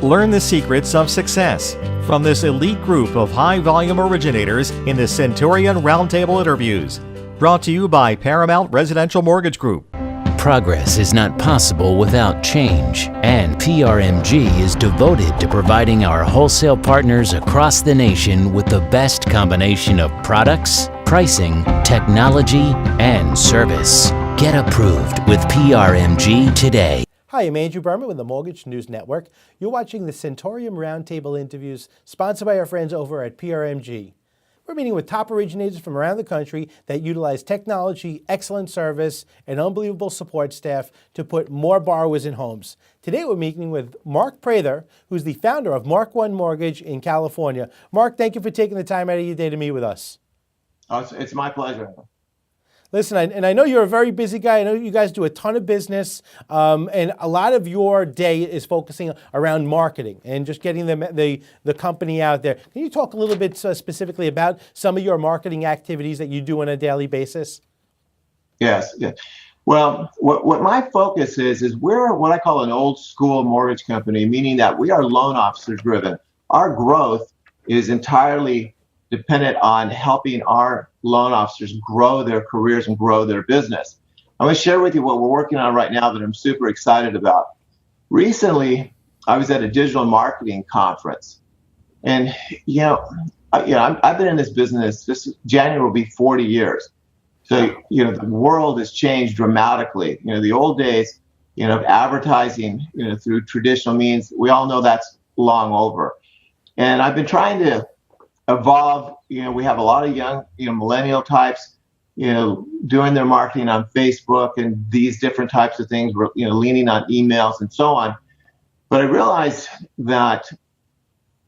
Learn the secrets of success from this elite group of high-volume originators in the Centurion Roundtable interviews. Brought to you by Paramount Residential Mortgage Group. Progress is not possible without change, and PRMG is devoted to providing our wholesale partners across the nation with the best combination of products, pricing, technology, and service. Get approved with PRMG today. Hi, I'm Andrew Berman with the Mortgage News Network. You're watching the Centurion Roundtable interviews sponsored by our friends over at PRMG. We're meeting with top originators from around the country that utilize technology, excellent service, and unbelievable support staff to put more borrowers in homes. Today we're meeting with Mark Prather, who's the founder of Mark One Mortgage in California. Mark, thank you for taking the time out of your day to meet with us. Oh, it's my pleasure. Listen, I know you're a very busy guy. I know you guys do a ton of business, and a lot of your day is focusing around marketing and just getting the company out there. Can you talk a little bit specifically about some of your marketing activities that you do on a daily basis? Yes. Well, what my focus is we're what I call an old school mortgage company, meaning that we are loan officer driven. Our growth is entirely dependent on helping our loan officers grow their careers and grow their business. I'm going to share with you what we're working on right now that I'm super excited about. Recently, I was at a digital marketing conference, and I've been in this business. This January will be 40 years. So the world has changed dramatically. The old days, of advertising, through traditional means, we all know that's long over. And I've been trying to evolve. We have a lot of young, millennial types, doing their marketing on Facebook and these different types of things. We're, leaning on emails and so on. But I realized that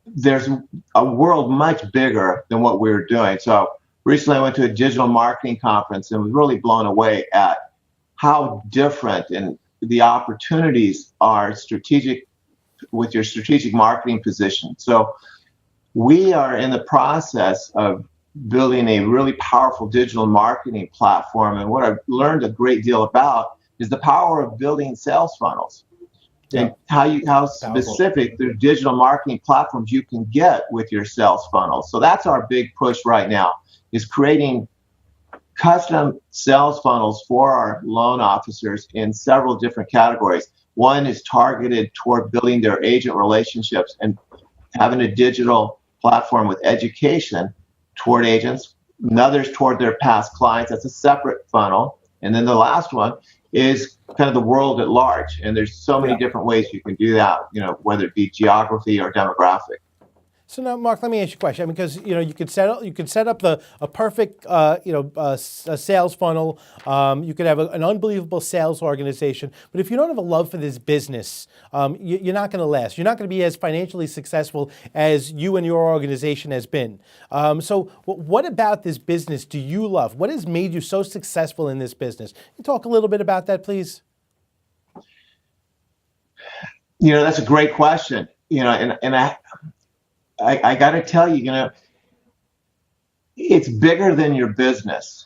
there's a world much bigger than what we're doing. So recently I went to a digital marketing conference and was really blown away at how different and the opportunities are strategic with your strategic marketing position. So we are in the process of building a really powerful digital marketing platform. And what I've learned a great deal about is the power of building sales funnels. Yeah. And how specific the digital marketing platforms you can get with your sales funnels. So that's our big push right now, is creating custom sales funnels for our loan officers in several different categories. One is targeted toward building their agent relationships and having a digital platform with education toward agents. Another's toward their past clients. That's a separate funnel. And then the last one is kind of the world at large. And there's so many different ways you can do that, whether it be geography or demographic. So now, Mark, let me ask you a question, because you could set up a perfect a sales funnel. You could have an unbelievable sales organization, but if you don't have a love for this business, you're not going to last. You're not going to be as financially successful as you and your organization has been. So, what about this business do you love? What has made you so successful in this business? Can you talk a little bit about that, please? That's a great question. I got to tell you, it's bigger than your business.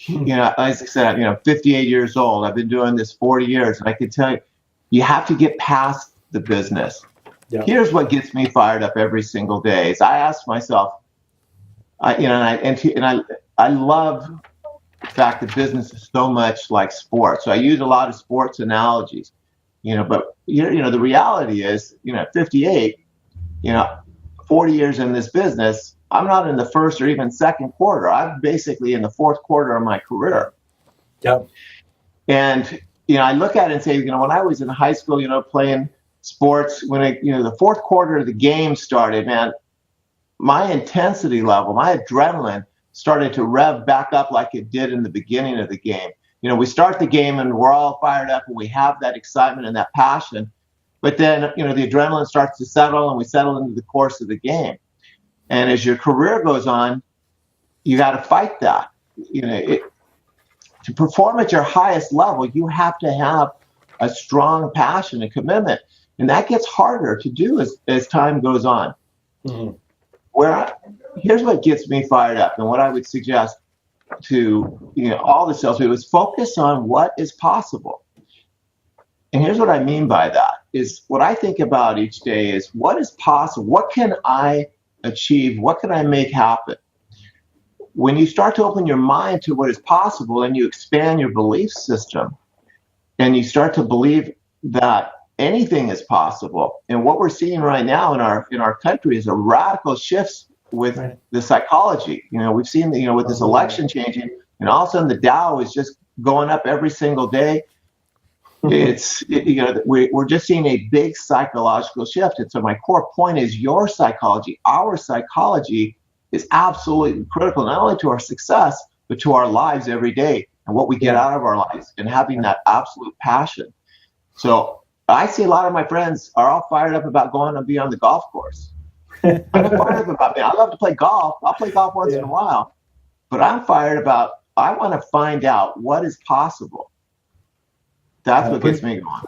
As I said, 58 years old. I've been doing this 40 years. And I can tell you, you have to get past the business. Yeah. Here's what gets me fired up every single day is I ask myself, I love the fact that business is so much like sports. So I use a lot of sports analogies, but the reality is, at 58, 40 years in this business, I'm not in the first or even second quarter. I'm basically in the fourth quarter of my career. Yep. And, I look at it and say, when I was in high school, playing sports, when the fourth quarter of the game started, man, my intensity level, my adrenaline started to rev back up like it did in the beginning of the game. We start the game and we're all fired up and we have that excitement and that passion. But then, the adrenaline starts to settle and we settle into the course of the game. And as your career goes on, you got to fight that. To perform at your highest level, you have to have a strong passion and commitment. And that gets harder to do as time goes on. Mm-hmm. Here's what gets me fired up and what I would suggest to all the salespeople is focus on what is possible. And here's what I mean by that is what I think about each day is what is possible? What can I achieve? What can I make happen? When you start to open your mind to what is possible and you expand your belief system and you start to believe that anything is possible. And what we're seeing right now in our country is a radical shift with the psychology. We've seen, with this election changing, and all of a sudden the Dow is just going up every single day. We're just seeing a big psychological shift. And so my core point is your psychology, our psychology is absolutely critical, not only to our success, but to our lives every day and what we get out of our lives and having that absolute passion. So I see a lot of my friends are all fired up about going and be on the golf course. I'm not fired up about it. I love to play golf. I'll play golf once in a while, but I'm fired about, I want to find out what is possible. That's what gets me going.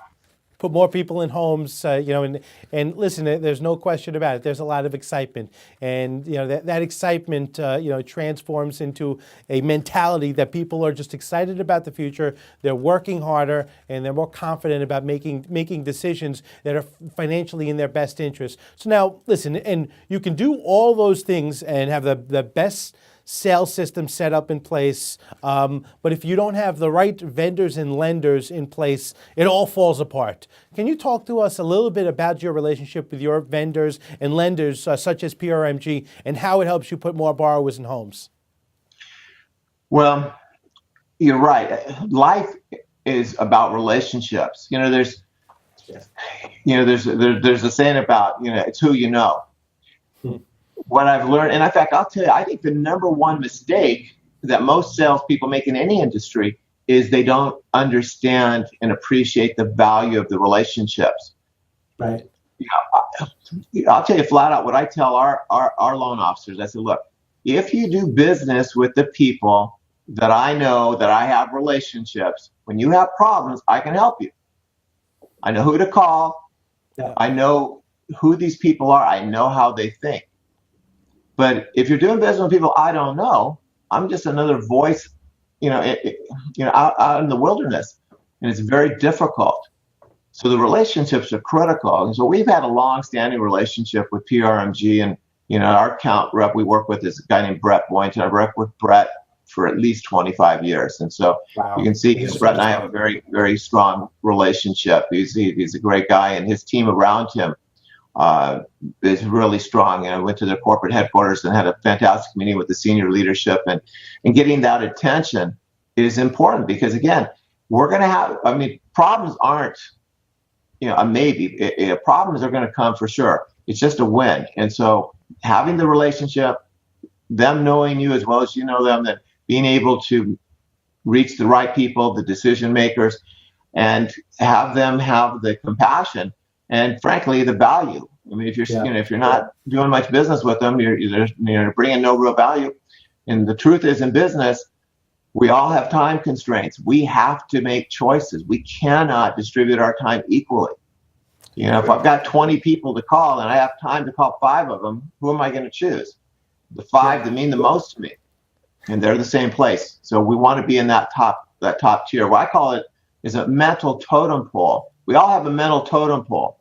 Put more people in homes, and listen, there's no question about it. There's a lot of excitement, and that excitement, transforms into a mentality that people are just excited about the future. They're working harder, and they're more confident about making decisions that are financially in their best interest. So now, listen, and you can do all those things and have the best sales system set up in place. But if you don't have the right vendors and lenders in place, it all falls apart. Can you talk to us a little bit about your relationship with your vendors and lenders, such as PRMG, and how it helps you put more borrowers in homes? Well, you're right. Life is about relationships. There's a saying about, it's who you know. What I've learned, and in fact, I'll tell you, I think the number one mistake that most salespeople make in any industry is they don't understand and appreciate the value of the relationships. Right. I'll tell you flat out what I tell our loan officers. I said, look, if you do business with the people that I know, that I have relationships, when you have problems, I can help you. I know who to call. Yeah. I know who these people are. I know how they think. But if you're doing business with people I don't know, I'm just another voice, out in the wilderness, and it's very difficult. So the relationships are critical. And so we've had a long-standing relationship with PRMG, and our account rep we work with is a guy named Brett Boynton. I've worked with Brett for at least 25 years, and so you can see Brett and I have a very, very strong relationship. He's a great guy, and his team around him is really strong. And I went to their corporate headquarters and had a fantastic meeting with the senior leadership, and getting that attention is important because, again, we're going to have, problems aren't, a maybe. Problems are going to come for sure. It's just a win. And so having the relationship, them knowing you as well as you know them, then being able to reach the right people, the decision makers, and have them have the compassion and, frankly, the value. If you're if you're not doing much business with them, you're bringing no real value. And the truth is, in business, we all have time constraints. We have to make choices. We cannot distribute our time equally. If I've got 20 people to call and I have time to call 5 of them, who am I going to choose? The 5 that mean the most to me, and they're the same place. So we want to be in that top tier. What I call it is a mental totem pole. We all have a mental totem pole.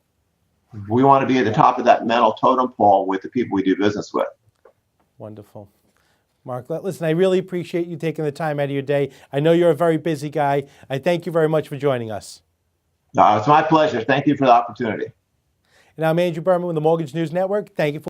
We want to be at the top of that mental totem pole with the people we do business with. Wonderful. Mark, listen, I really appreciate you taking the time out of your day. I know you're a very busy guy. I thank you very much for joining us. It's my pleasure. Thank you for the opportunity. And I'm Andrew Berman with the Mortgage News Network. Thank you for